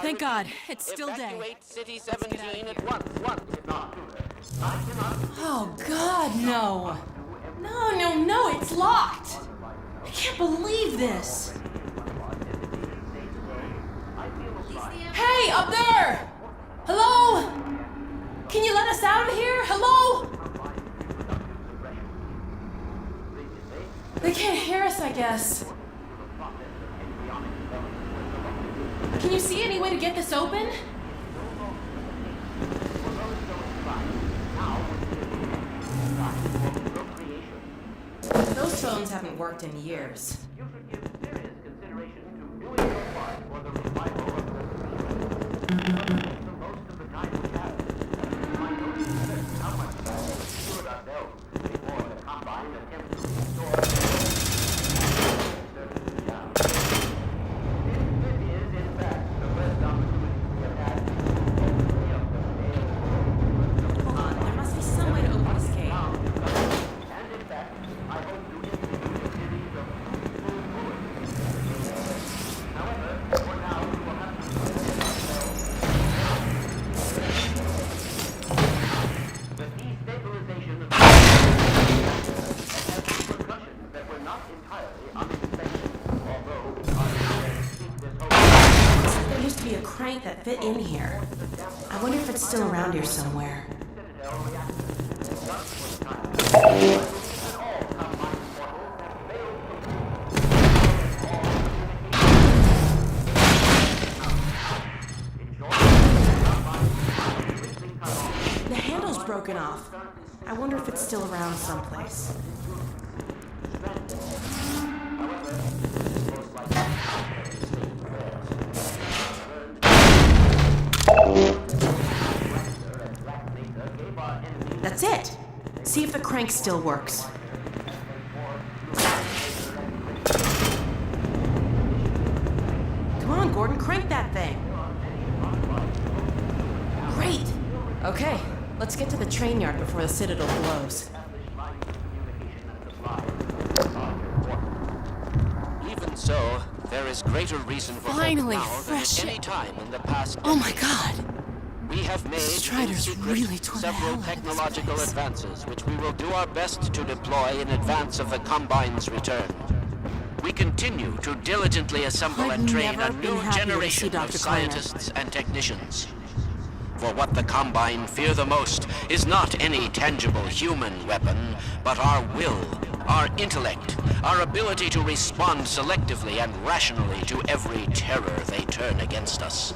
Thank God, it's still day. Evacuate City 17 at once. Oh God, no! No, it's locked! I can't believe this! Hey, up there! Hello? Can you let us out of here? Hello? They can't hear us, I guess. Can you see any way to get this open? Those phones haven't worked in years. You should give serious consideration to doing your part for the revival of the most of the time we have. I know you said how much we should ourselves before the Combine attempts to restore certainly down. It is, in fact, the best opportunity we have had to free up the veil. Hold on, there must be some way to open this gate. And in fact, I hope to institute a series of full bullets. However, for now, we will have to protect ourselves. The destabilization of the has repercussions that were not entirely unexpected, although I seek this hope. There used to be a crank that fit in here. I wonder if it's still around here somewhere. Citadel reacted. Thus, for the time, I believe that all Combine portals have failed in short, Combine completely cut off. The handle's broken off. I wonder if it's still around someplace. That's it. See if the crank still works. Come on, Gordon, crank that thing. Great. Okay, let's get to the train yard before the Citadel blows. Even so, there is greater reason for Finally, hope now than fresh at any air. time in the past Oh my decade. God. We have made in Strider's secret really tore the hell several out of this technological place. advances which we will do our best to deploy in advance of the Combine's return. We continue to diligently assemble I've and train never a been new happier to see generation of Dr. Kleiner. scientists and technicians. For what the Combine fear the most is not any tangible human weapon, but our will, our intellect, our ability to respond selectively and rationally to every terror they turn against us.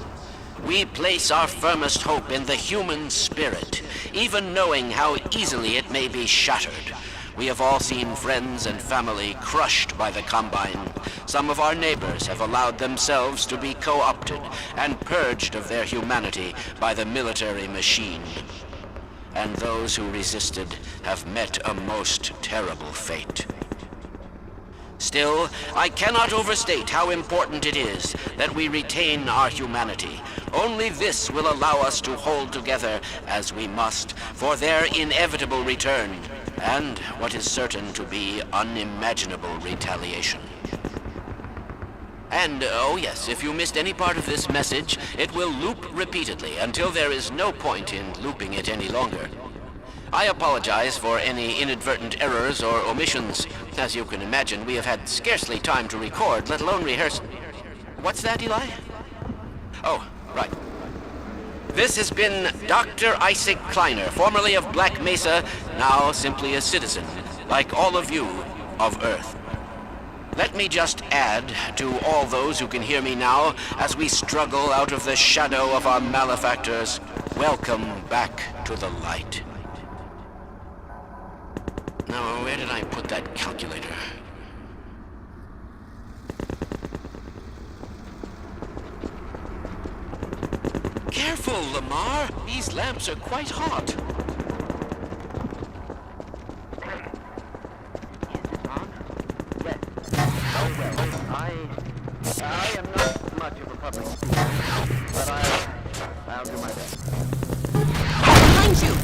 We place our firmest hope in the human spirit, even knowing how easily it may be shattered. We have all seen friends and family crushed by the Combine. Some of our neighbors have allowed themselves to be co-opted and purged of their humanity by the military machine. And those who resisted have met a most terrible fate. Still, I cannot overstate how important it is that we retain our humanity. Only this will allow us to hold together, as we must, for their inevitable return, and what is certain to be unimaginable retaliation. And, oh yes, if you missed any part of this message, it will loop repeatedly until there is no point in looping it any longer. I apologize for any inadvertent errors or omissions. As you can imagine, we have had scarcely time to record, let alone rehearse. What's that, Eli? Oh, right. This has been Dr. Isaac Kleiner, formerly of Black Mesa, now simply a citizen, like all of you, of Earth. Let me just add to all those who can hear me now, as we struggle out of the shadow of our malefactors, welcome back to the light. Now, where did I put that calculator? Careful, Lamar! These lamps are quite hot. Is it on? Yes. Very well. I am not much of a public speaker, but I'll do my best. Behind you!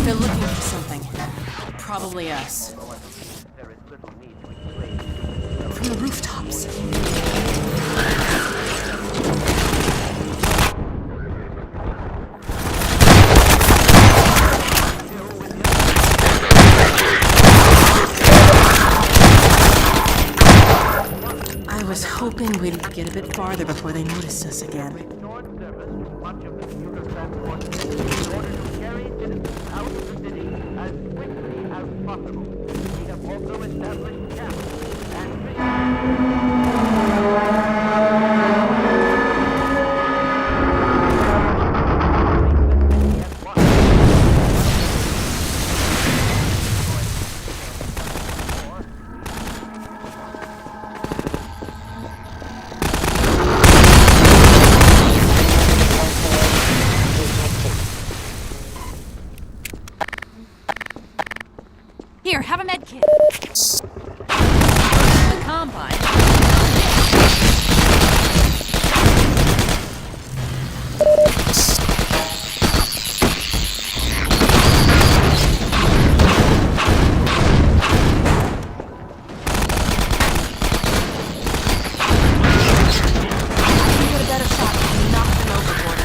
They're looking for something. probably us. From the rooftops. I was hoping we'd get a bit farther before they noticed us again. Much of the computer transport in order to carry citizens out of the city as quickly as possible. We have also established camps and Here, have a med kit. The Combine. Get a better shot and knock them overboard.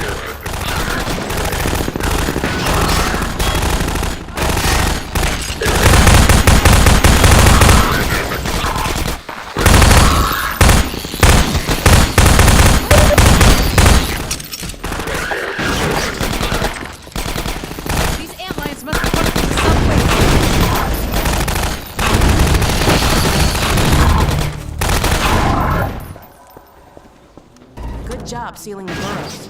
Good job sealing the burrows.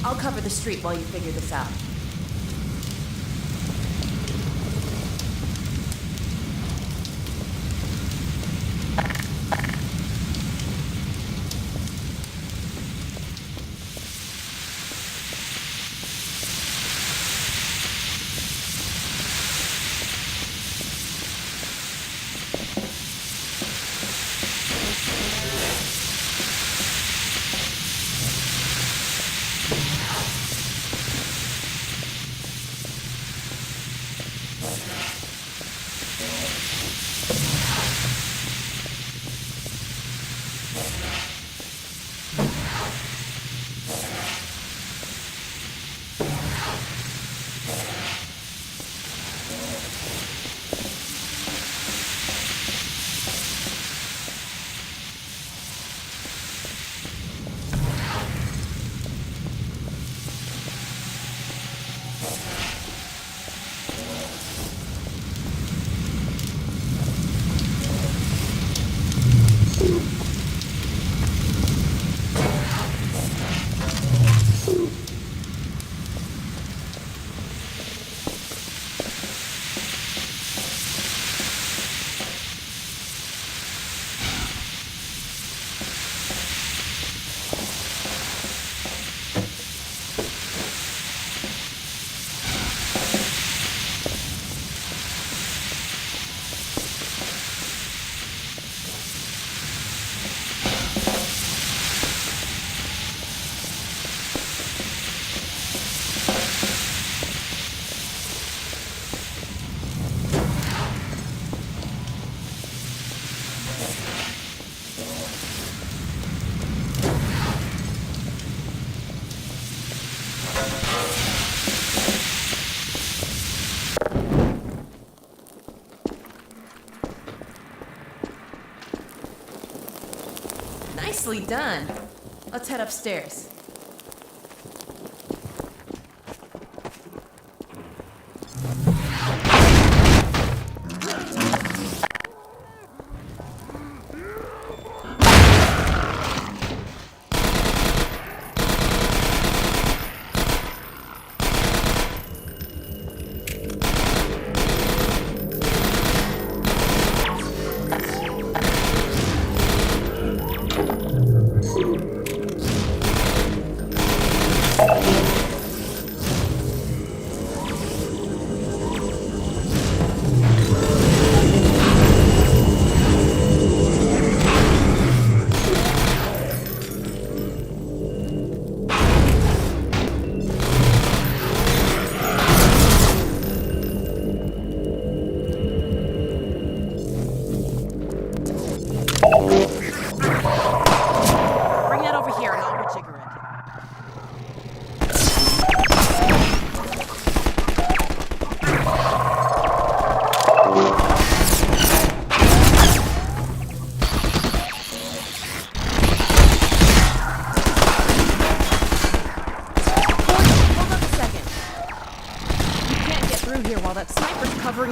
I'll cover the street while you figure this out. Nicely done. Let's head upstairs.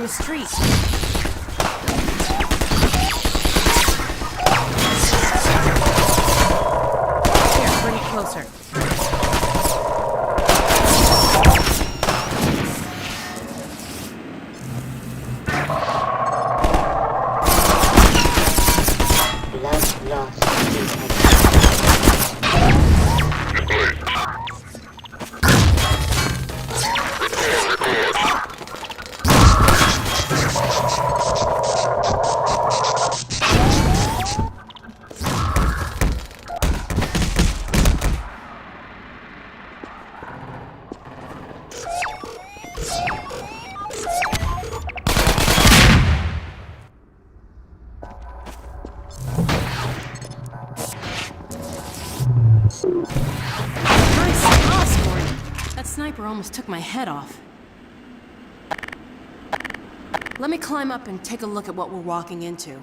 the street. Here, bring it closer. Blood loss detected. Nice toss, Gordon. That sniper almost took my head off. Let me climb up and take a look at what we're walking into.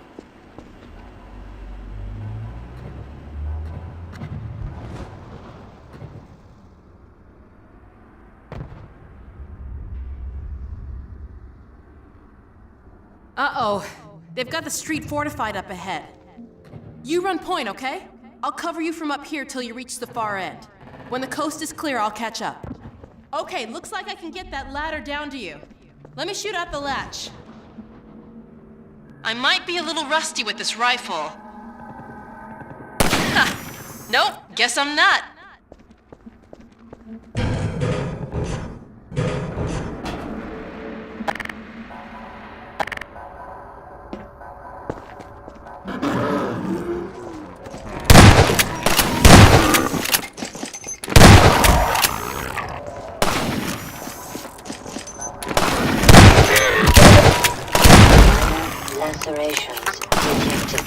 Uh-oh. They've got the street fortified up ahead. You run point, okay? I'll cover you from up here till you reach the far end. When the coast is clear, I'll catch up. Okay, looks like I can get that ladder down to you. Let me shoot out the latch. I might be a little rusty with this rifle. Ha! Nope, guess I'm not. Lacerations detected.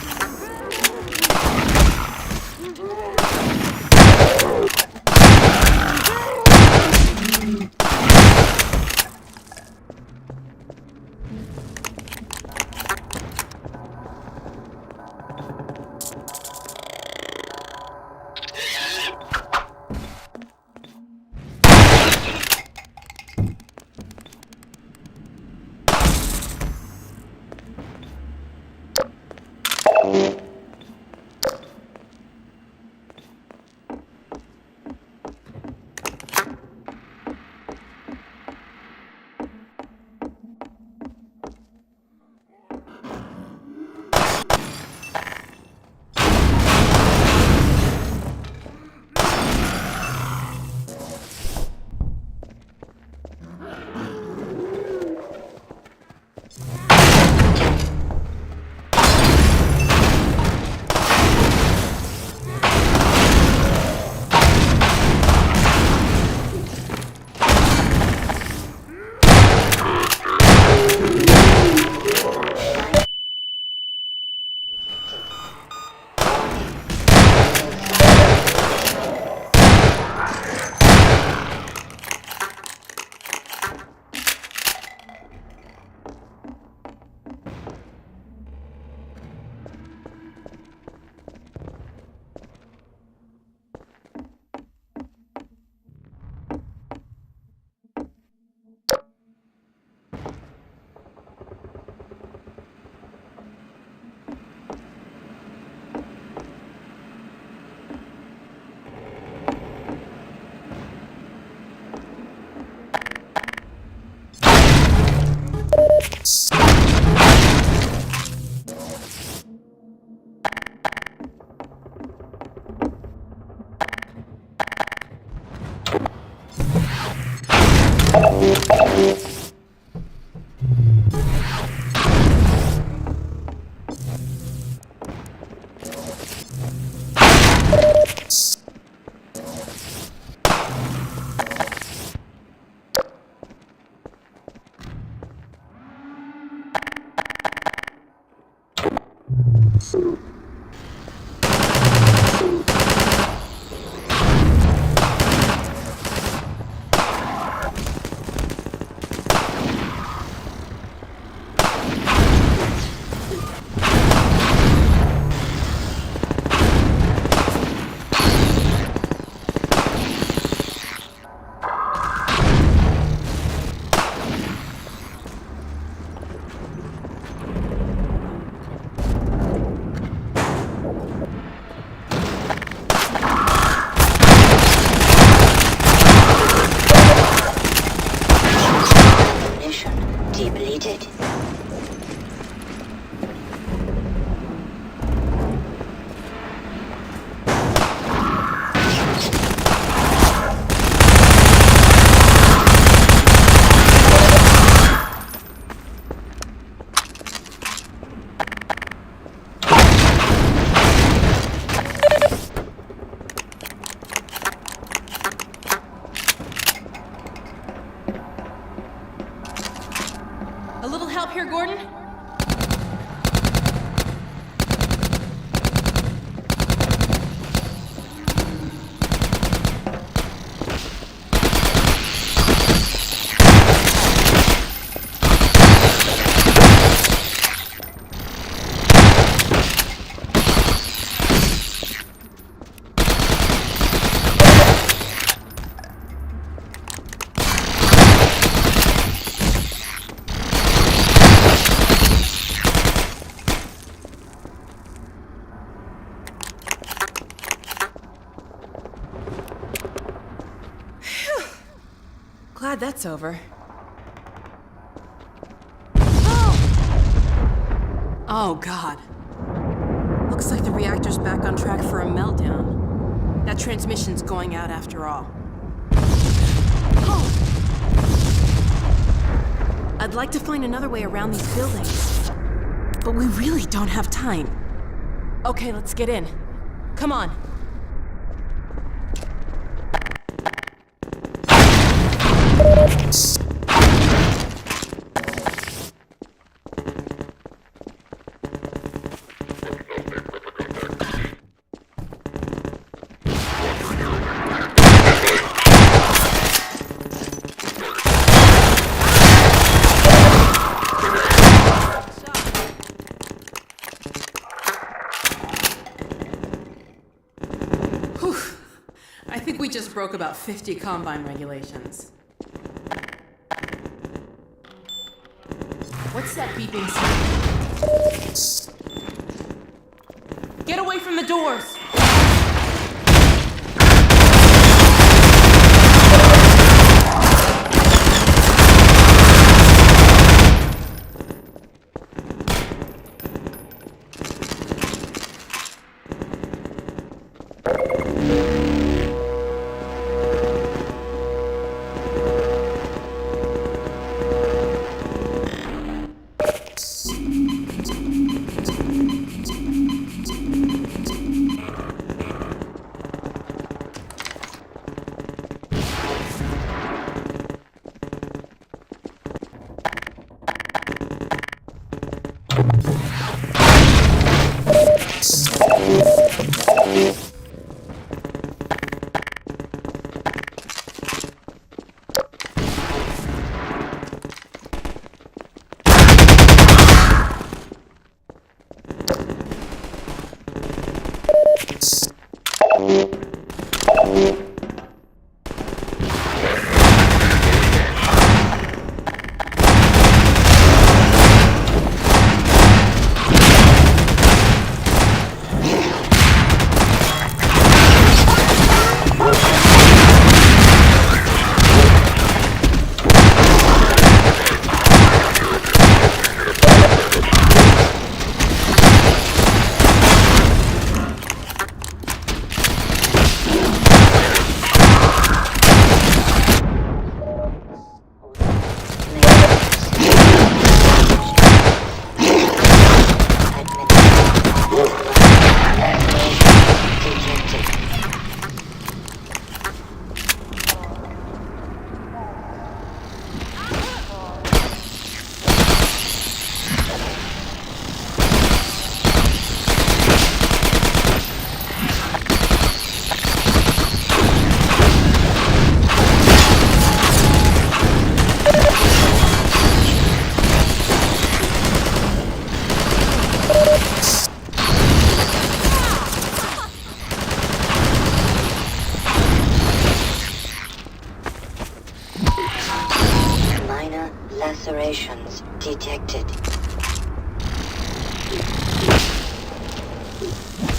glad that's over. Oh, God. Looks like the reactor's back on track for a meltdown. That transmission's going out after all. I'd like to find another way around these buildings, but we really don't have time. Okay, let's get in. Come on. I think we just broke about 50 Combine regulations. What's that beeping sound? Get away from the doors! Lacerations detected.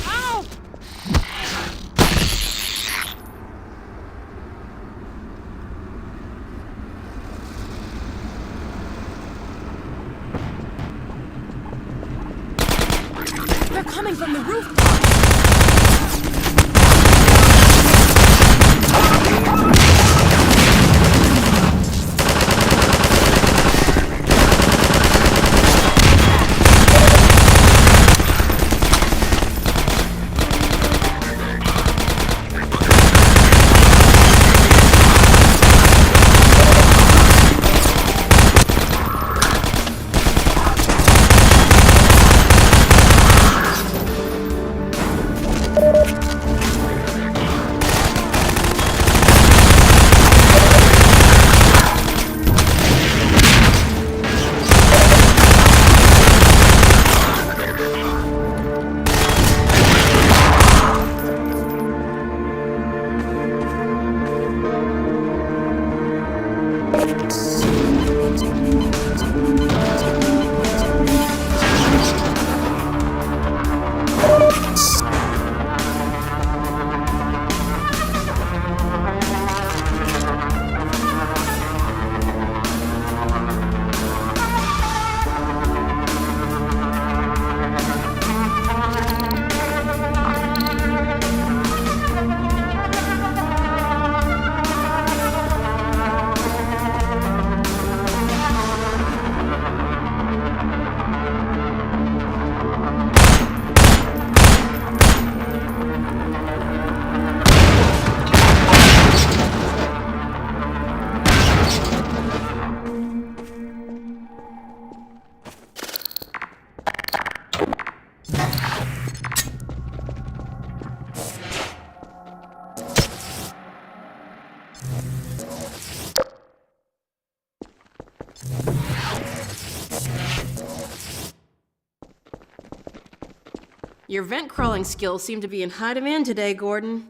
Ow! They're coming from the roof. Your vent crawling skills seem to be in high demand today, Gordon.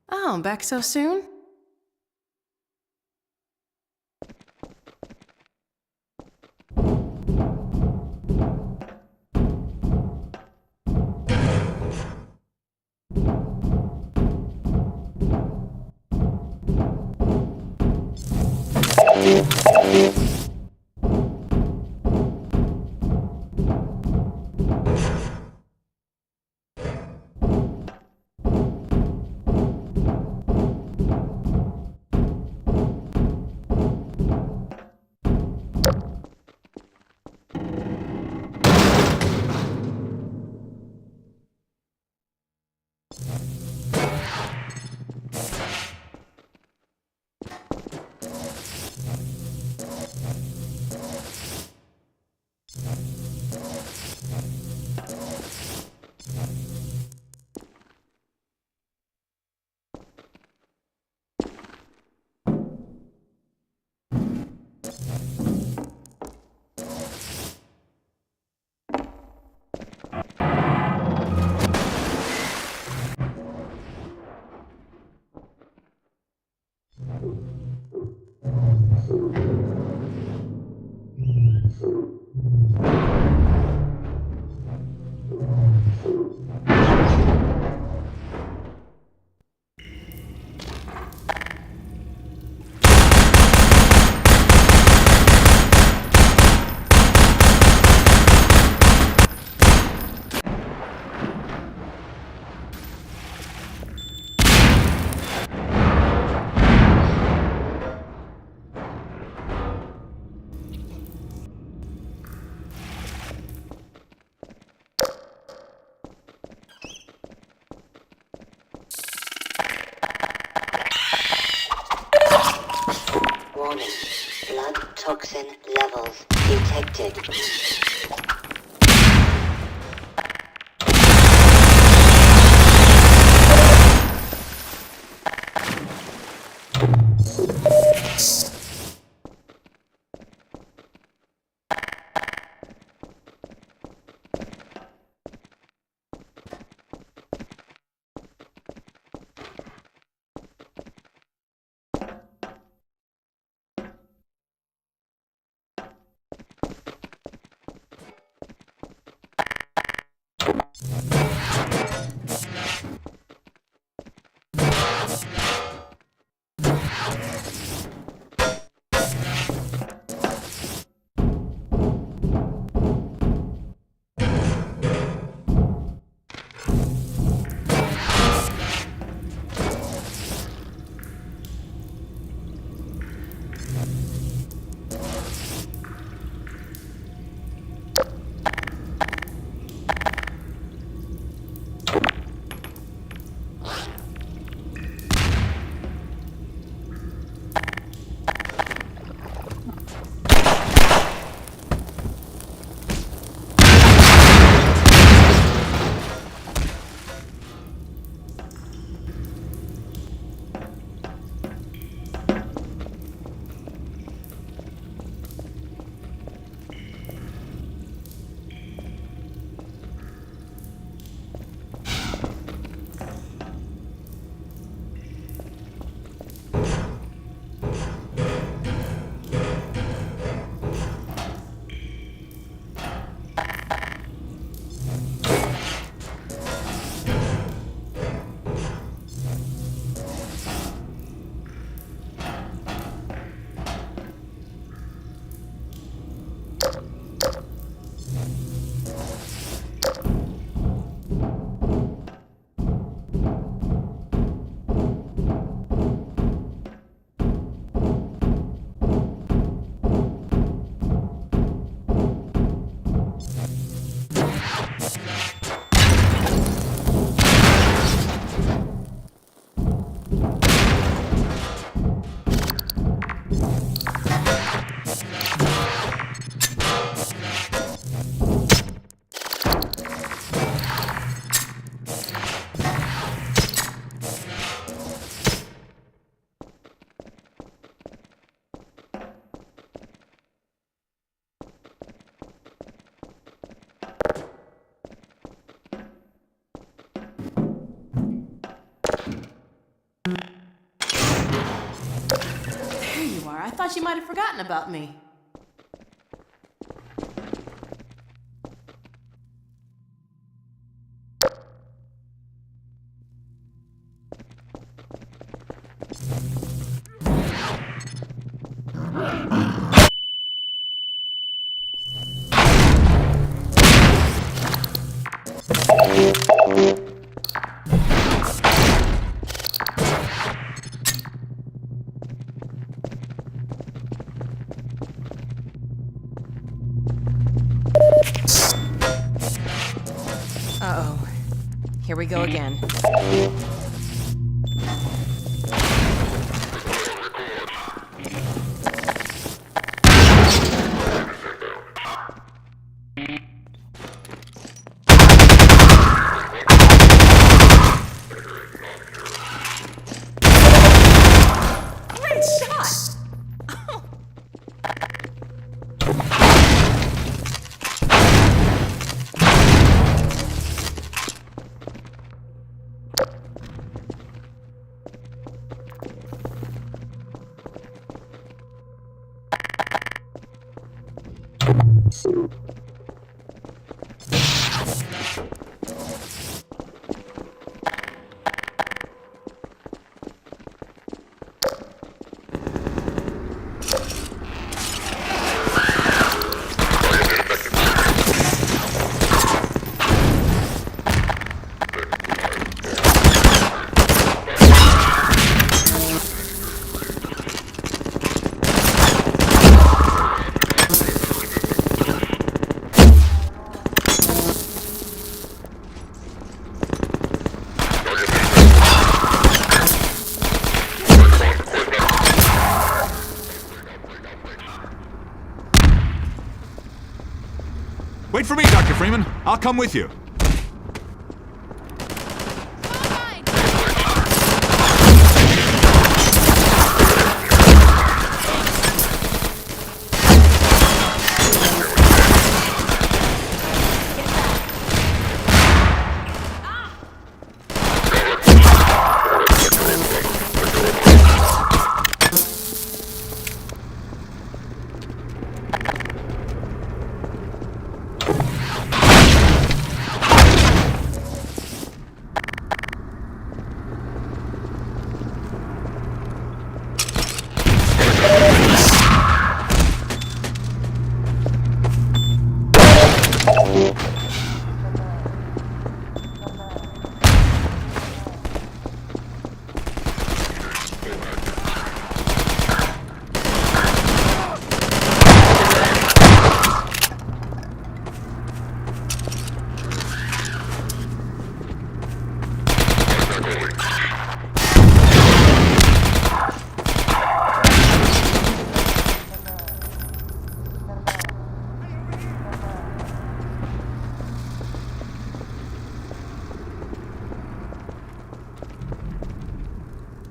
Oh, back so soon? Warning. Blood toxin levels detected. I thought you might have forgotten about me. Uh-oh. Here we go again. Great shot! Wait for me, Dr. Freeman. I'll come with you.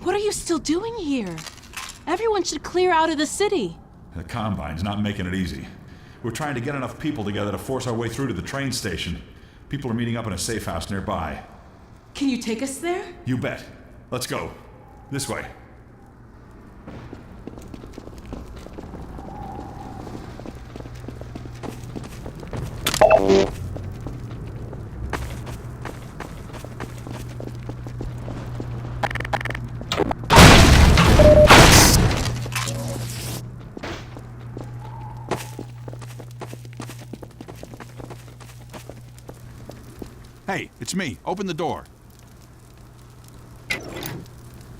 What are you still doing here? Everyone should clear out of the city. The Combine's not making it easy. We're trying to get enough people together to force our way through to the train station. People are meeting up in a safe house nearby. Can you take us there? You bet. Let's go. This way. Hey, it's me. Open the door.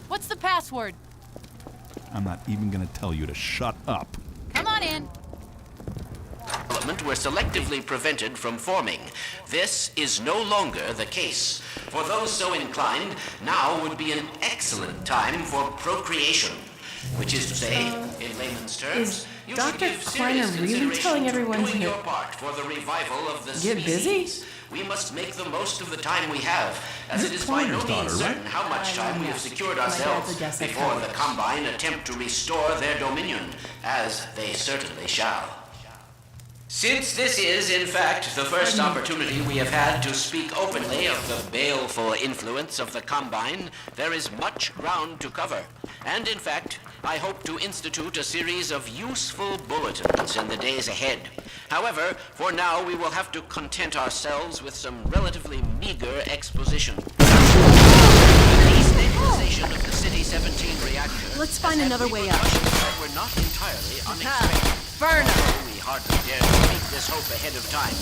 What's the password? I'm not even gonna tell you to shut up. Come on in. Were selectively prevented from forming. This is no longer the case. For those so inclined, now would be an excellent time for procreation. Which is to say, in layman's terms, you should Dr. give serious Kleiner really consideration telling to everyone doing to your part for the revival of the get busy? species. We must make the most of the time we have, as You're it is by no Kleiner's daughter, means certain right? how much time we have secured ourselves dad's a before the psychologist. Combine attempt to restore their dominion, as they certainly shall. Since this is, in fact, the first opportunity we have had to speak openly of the baleful influence of the Combine, there is much ground to cover. And in fact, I hope to institute a series of useful bulletins in the days ahead. However, for now we will have to content ourselves with some relatively meager exposition. The destabilization of the City 17 reactor. Let's find another way up. That were not entirely unexpected. Burn 'em. Although we hardly dare to make this hope ahead of time.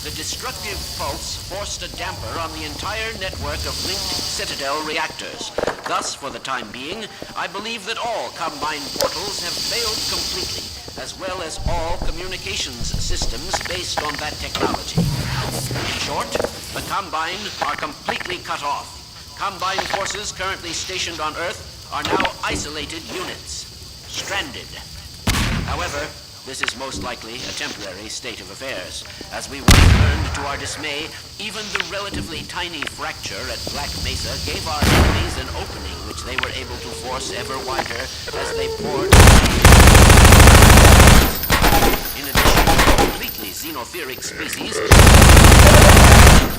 The destructive pulse forced a damper on the entire network of linked Citadel reactors. Thus, for the time being, I believe that all Combine portals have failed completely, as well as all communications systems based on that technology. In short, the Combine are completely cut off. Combine forces currently stationed on Earth are now isolated units, stranded. However, this is most likely a temporary state of affairs. As we once learned to our dismay, even the relatively tiny fracture at Black Mesa gave our enemies an opening which they were able to force ever wider as they poured. In addition to completely xenotheric species,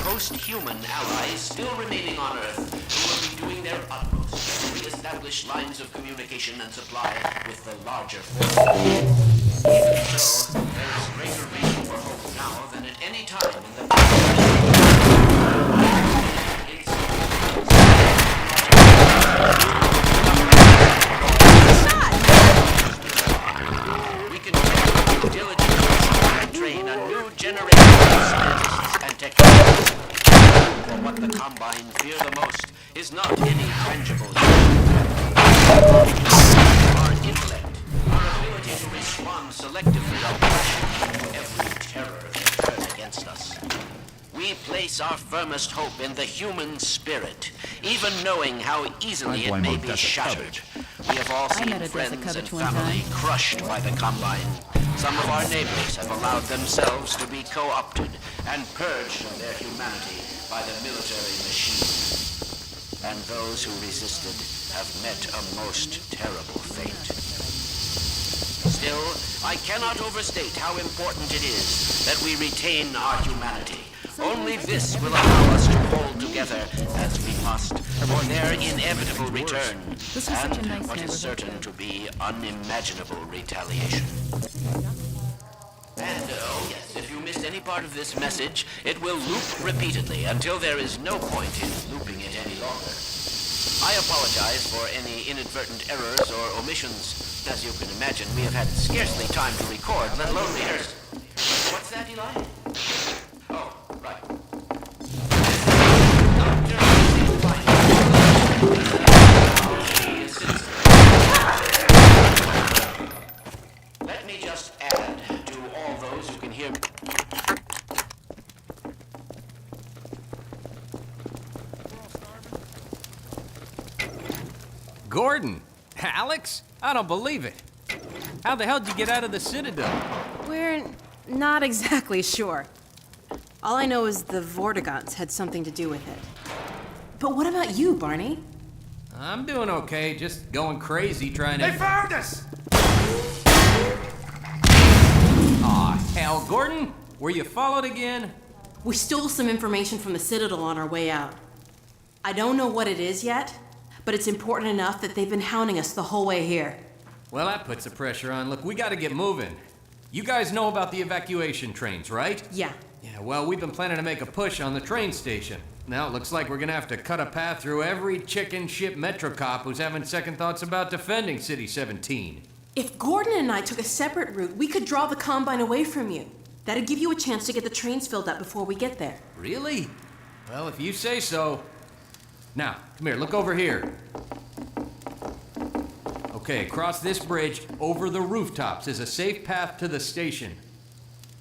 post-human allies still remaining on Earth who will be doing their utmost to re-establish lines of communication and supply with the larger force. Even so, there is greater reason for hope now than at any time in the We continue diligently to train a new generation of scientists and technologists. For what the Combine fear the most is not any tangible our intellect, our ability to respond selectively to every terror that turns against us. We place our firmest hope in the human spirit, even knowing how easily it may be shattered. We have all seen friends and family crushed by the Combine. Some of our neighbors have allowed themselves to be co-opted and purged of their humanity by the military machine. And those who resisted have met a most terrible fate. Still, I cannot overstate how important it is that we retain our humanity. Only this will allow us to hold together as we must for their inevitable return and what is certain to be unimaginable retaliation. And, oh yes, if you missed any part of this message, it will loop repeatedly until there is no point in looping it any longer. I apologize for any inadvertent errors or omissions. As you can imagine, we have had scarcely time to record, let alone rehearse. What's that, Eli? Oh, right. Let me just add to all those who can hear me. Gordon? Alyx? I don't believe it. How the hell did you get out of the Citadel? We're not exactly sure. All I know is the Vortigaunts had something to do with it. But what about you, Barney? I'm doing okay, just going crazy trying to... They found us! Aw, hell, Gordon? Were you followed again? We stole some information from the Citadel on our way out. I don't know what it is yet, but it's important enough that they've been hounding us the whole way here. Well, that puts the pressure on. Look, we gotta get moving. You guys know about the evacuation trains, right? Yeah. Yeah, well, we've been planning to make a push on the train station. Now it looks like we're gonna have to cut a path through every chicken ship metro cop who's having second thoughts about defending City 17. If Gordon and I took a separate route, we could draw the Combine away from you. That'd give you a chance to get the trains filled up before we get there. Really? Well, if you say so. Now, come here, look over here. Okay, across this bridge, over the rooftops, is a safe path to the station.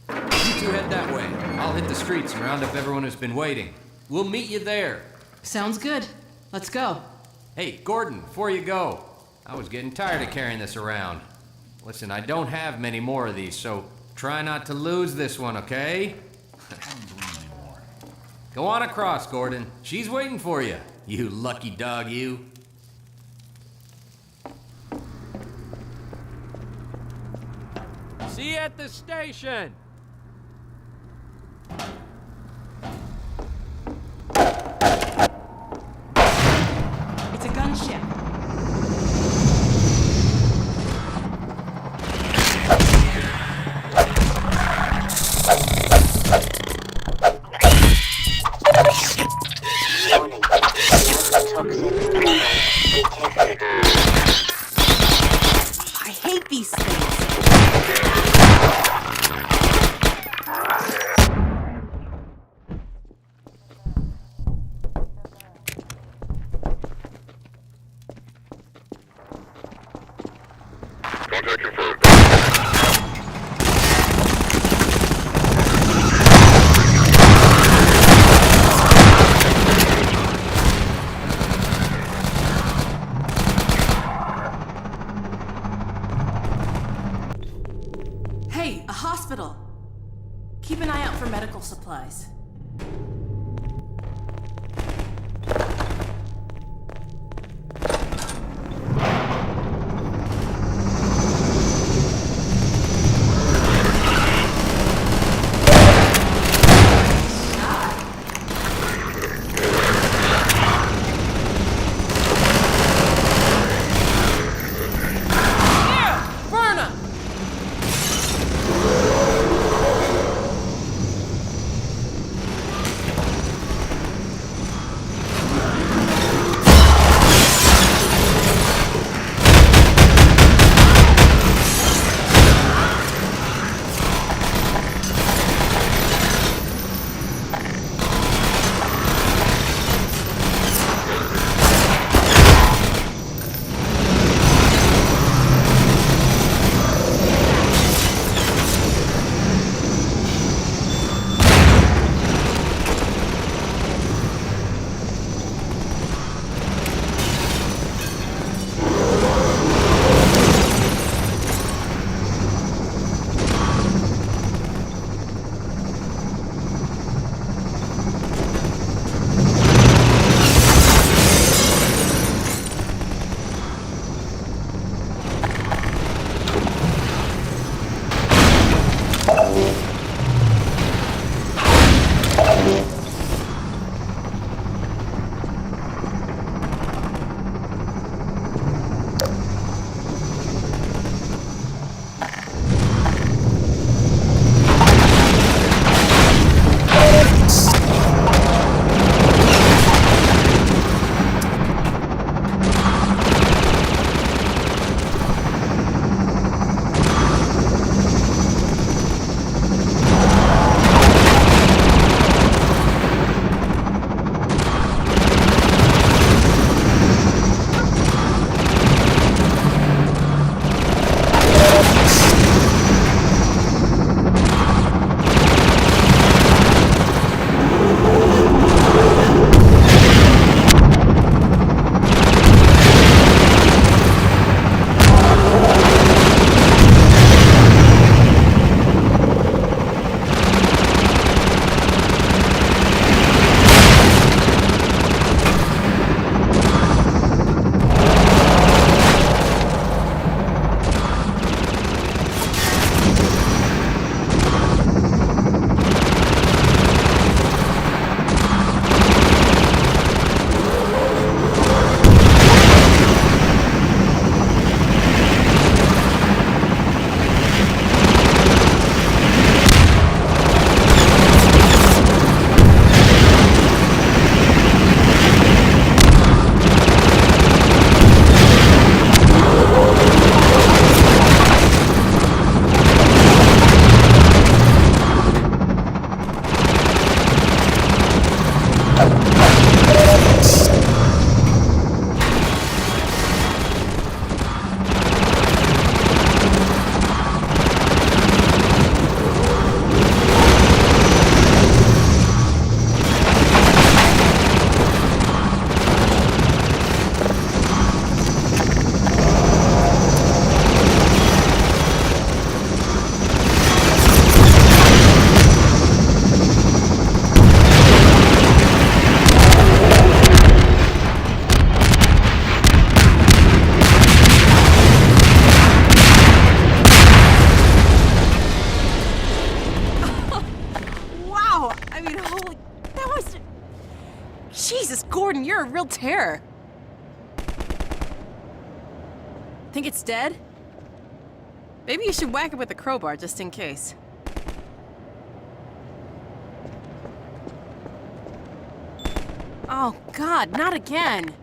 You two head that way. I'll hit the streets and round up everyone who's been waiting. We'll meet you there. Sounds good. Let's go. Hey, Gordon, before you go, I was getting tired of carrying this around. Listen, I don't have many more of these, so try not to lose this one, okay? Go on across, Gordon. She's waiting for you. You lucky dog, you. See you at the station. It's a gunship. toxin levels detected. I hate these things. Hey, a hospital. Keep an eye out for medical supplies. Jesus, Gordon, you're a real terror. Think it's dead? Maybe you should whack it with a crowbar just in case. Oh, God, not again.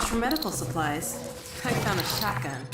for medical supplies. I found a shotgun.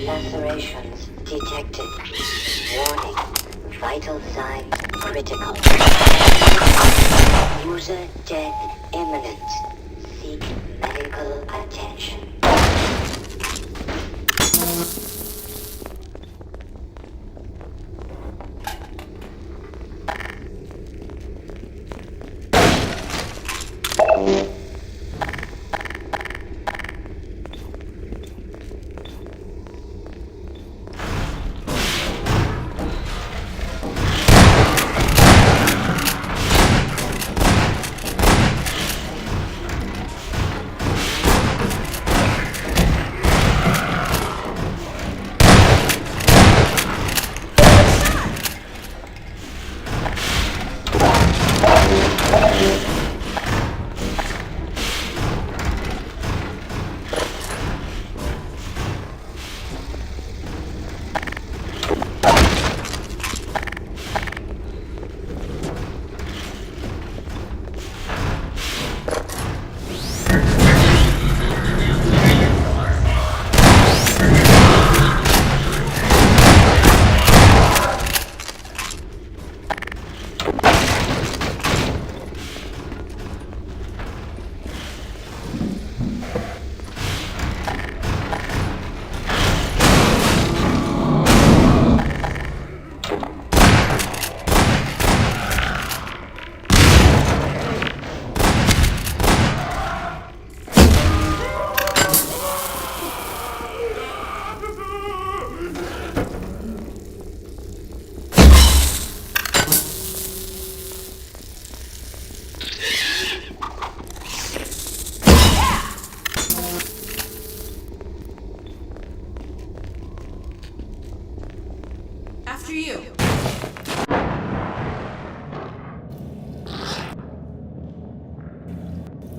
Lacerations detected. Warning. Vital signs critical. User death imminent. Seek medical attention.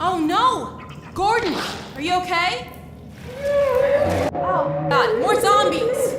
Oh no! Gordon, are you okay? Oh God, more zombies!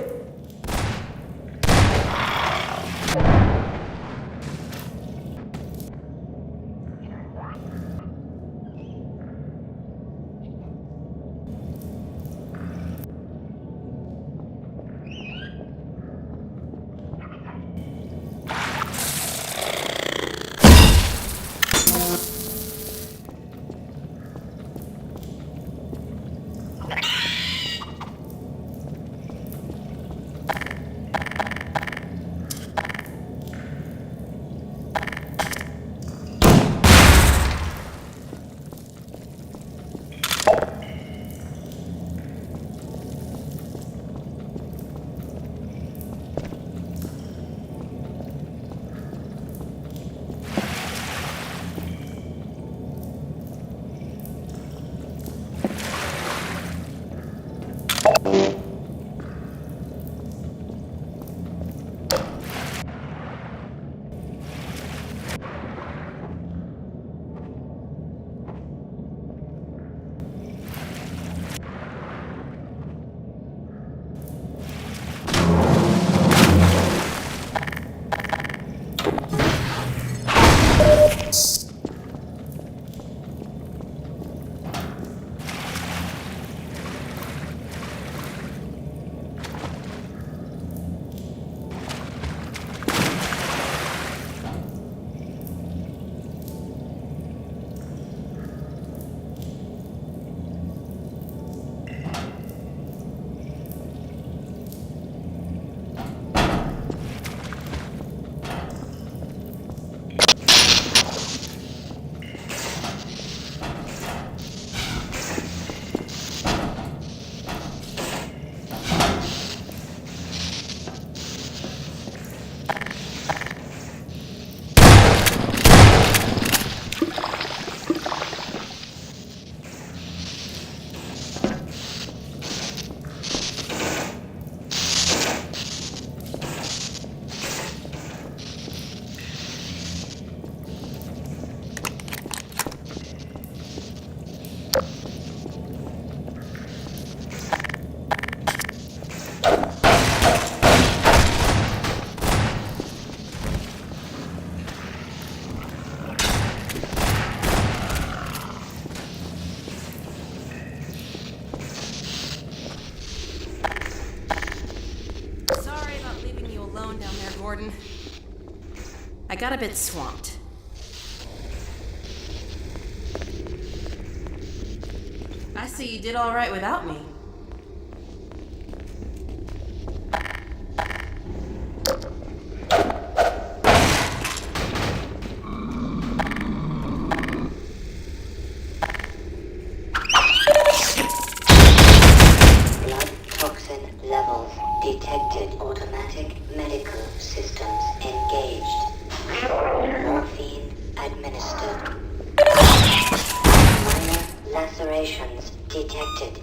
Gordon. I got a bit swamped. I see you did all right without me. Blood toxin levels detected. Automatic medical systems engaged. Morphine administered. Minor lacerations detected.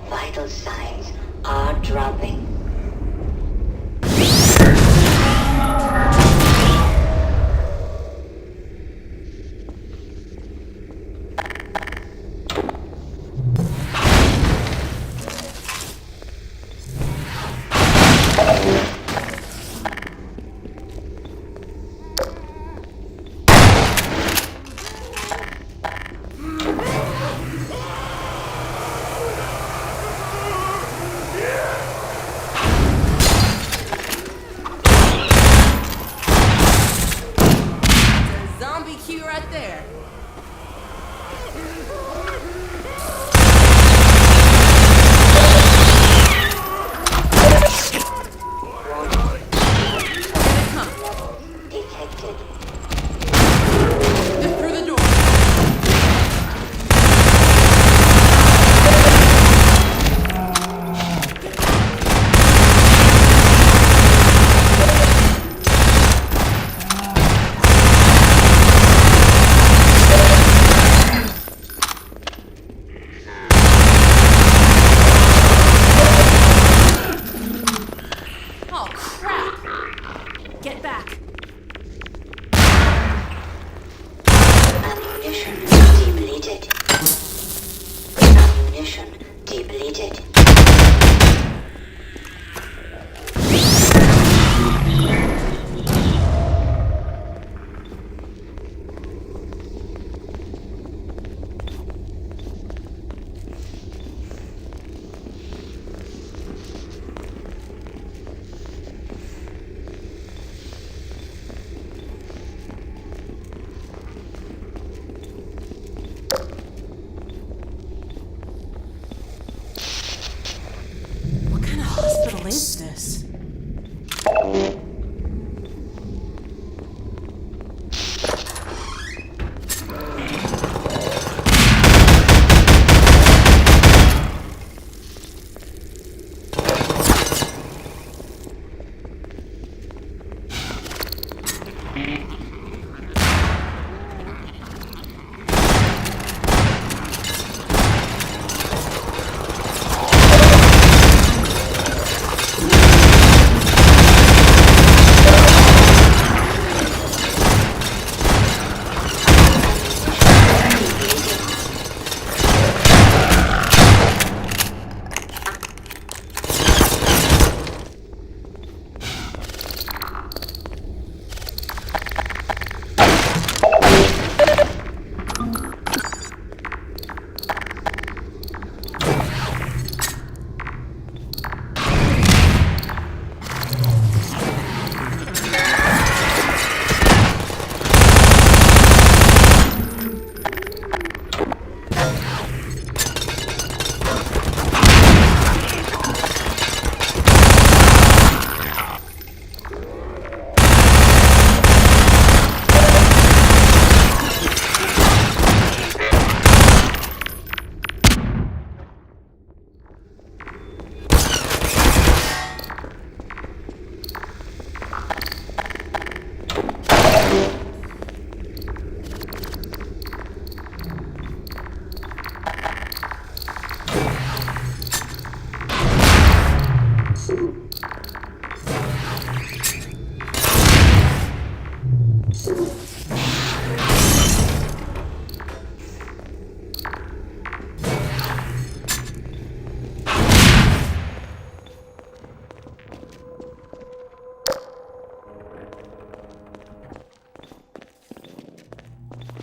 Vital signs are dropping. ammunition depleted. What kind of hospital is this?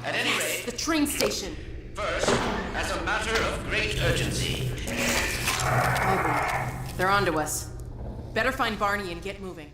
At any rate, The train station. first, as a matter of great urgency, Oh boy. They're onto us. Better find Barney and get moving.